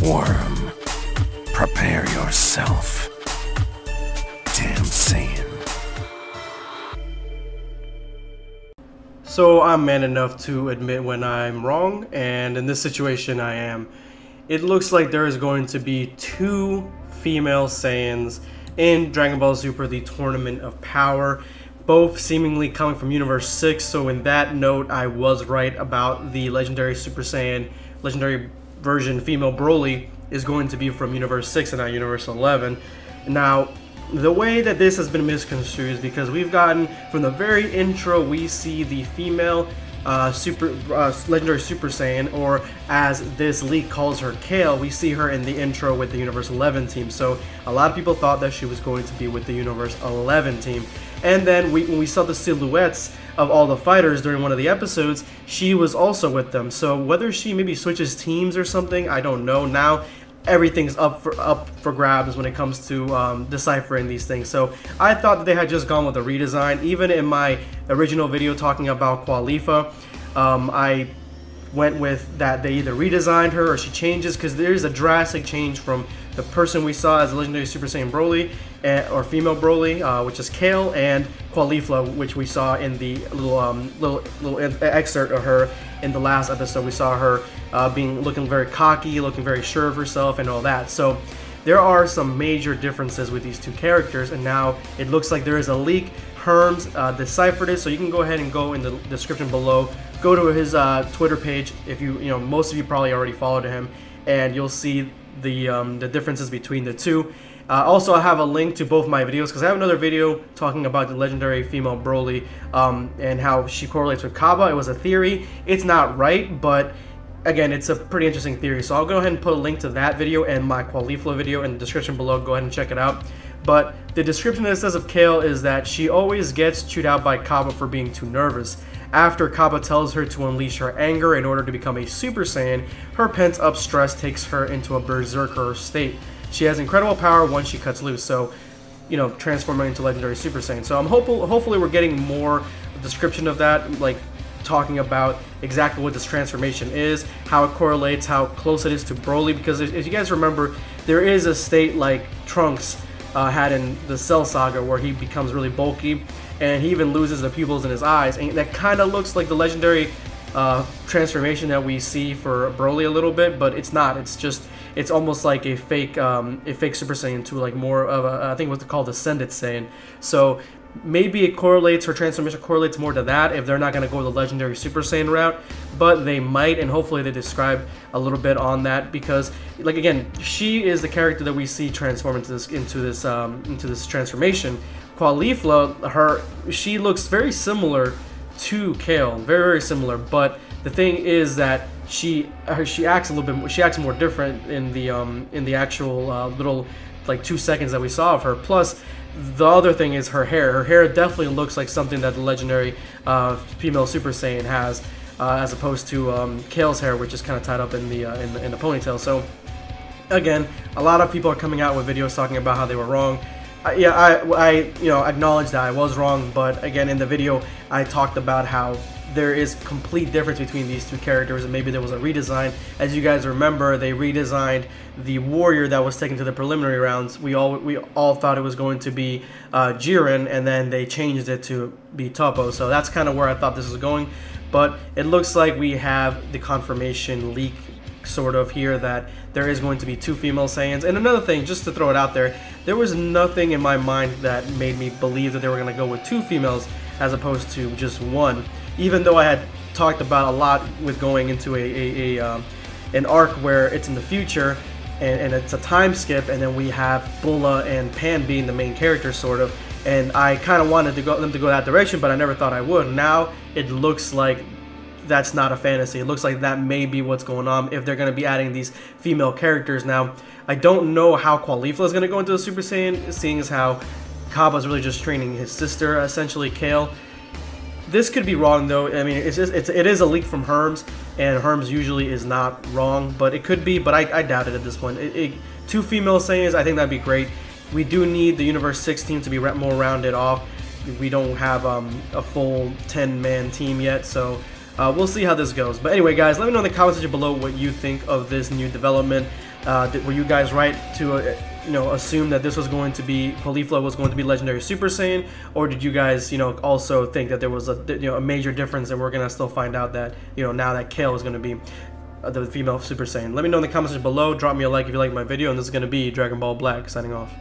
Worm, prepare yourself. Damn Saiyan. So I'm man enough to admit when I'm wrong, and in this situation I am. It looks like there is going to be 2 female Saiyans in Dragon Ball Super, the Tournament of Power, both seemingly coming from Universe 6, so in that note I was right about the legendary Super Saiyan, legendary version female Broly is going to be from Universe 6 and not Universe 11. Now, the way that this has been misconstrued is because we've gotten, from the very intro, we see the female legendary Super Saiyan, or as this leak calls her, Kale. We see her in the intro with the Universe 11 team, so a lot of people thought that she was going to be with the Universe 11 team. And then when we saw the silhouettes of all the fighters during one of the episodes, she was also with them. So whether she maybe switches teams or something, I don't know. Now everything's up for grabs when it comes to deciphering these things. So I thought that they had just gone with a redesign. Even in my original video talking about Caulifla, I went with that they either redesigned her or she changes, because there's a drastic change from the person we saw as the legendary Super Saiyan Broly, or female Broly, which is Kale, and Caulifla, which we saw in the little excerpt of her in the last episode. We saw her looking very cocky, looking very sure of herself, and all that. So there are some major differences with these 2 characters, and now it looks like there is a leak. Herms deciphered it, so you can go ahead and go in the description below. Go to his Twitter page if most of you probably already followed him, and you'll see the differences between the 2. Also, I have a link to both my videos, because I have another video talking about the legendary female Broly and how she correlates with Kaba. It was a theory. It's not right, but again, it's a pretty interesting theory. So I'll go ahead and put a link to that video and my Caulifla video in the description below. Go ahead and check it out. But the description that it says of Kale is that she always gets chewed out by Kaba for being too nervous. After Kaba tells her to unleash her anger in order to become a Super Saiyan, her pent-up stress takes her into a berserker state. She has incredible power once she cuts loose, so, transforming into legendary Super Saiyan. So hopefully we're getting more description of that, like talking about exactly what this transformation is, how it correlates, how close it is to Broly, because if you guys remember, there is a state like Trunks had in the Cell Saga where he becomes really bulky, and he even loses the pupils in his eyes, and that kind of looks like the legendary transformation that we see for Broly a little bit, but it's not. It's almost like a fake Super Saiyan to like more of a, I think what's called Ascended Saiyan. So maybe it correlates, her transformation correlates more to that if they're not going to go the legendary Super Saiyan route, but they might, and hopefully they describe a little bit on that, because, like, again, she is the character that we see transform into this transformation. Caulifla, she looks very similar to Kale, very, very similar, but the thing is that she acts a little bit, she acts more different in the actual little, like, 2 seconds that we saw of her. Plus, the other thing is her hair. Her hair definitely looks like something that the legendary female Super Saiyan has, as opposed to Kale's hair, which is kind of tied up in the ponytail. So again, a lot of people are coming out with videos talking about how they were wrong. Yeah, I acknowledge that I was wrong, but again, in the video I talked about how there is complete difference between these 2 characters, and maybe there was a redesign. As you guys remember, they redesigned the warrior that was taken to the preliminary rounds. We all thought it was going to be Jiren, and then they changed it to be Toppo. So that's kind of where I thought this was going, but it looks like we have the confirmation leak sort of here that there is going to be 2 female Saiyans. And another thing, just to throw it out there was nothing in my mind that made me believe that they were going to go with 2 females as opposed to just 1. Even though I had talked about a lot with going into an arc where it's in the future and it's a time skip, and then we have Bulla and Pan being the main characters, sort of, and I kind of wanted them to go that direction, but I never thought I would. Now it looks like that's not a fantasy. It looks like that may be what's going on if they're going to be adding these female characters. Now, I don't know how Caulifla is going to go into the Super Saiyan, seeing as how Kaba's really just training his sister, essentially Kale. This could be wrong, though. I mean, it is a leak from Herms, and Herms usually is not wrong, but it could be. But I doubt it at this point. 2 female Saiyans, I think that'd be great. We do need the Universe 6 team to be more rounded off. We don't have a full 10-man team yet, so we'll see how this goes. But anyway, guys, let me know in the comment section below what you think of this new development. Were you guys right to assume that this was going to be Caulifla was going to be Legendary Super Saiyan, or did you guys also think that there was a major difference, and we're gonna still find out that now that Kale is going to be the female Super Saiyan? Let me know in the comments below. Drop me a like if you like my video, and this is going to be Dragon Ball Black signing off.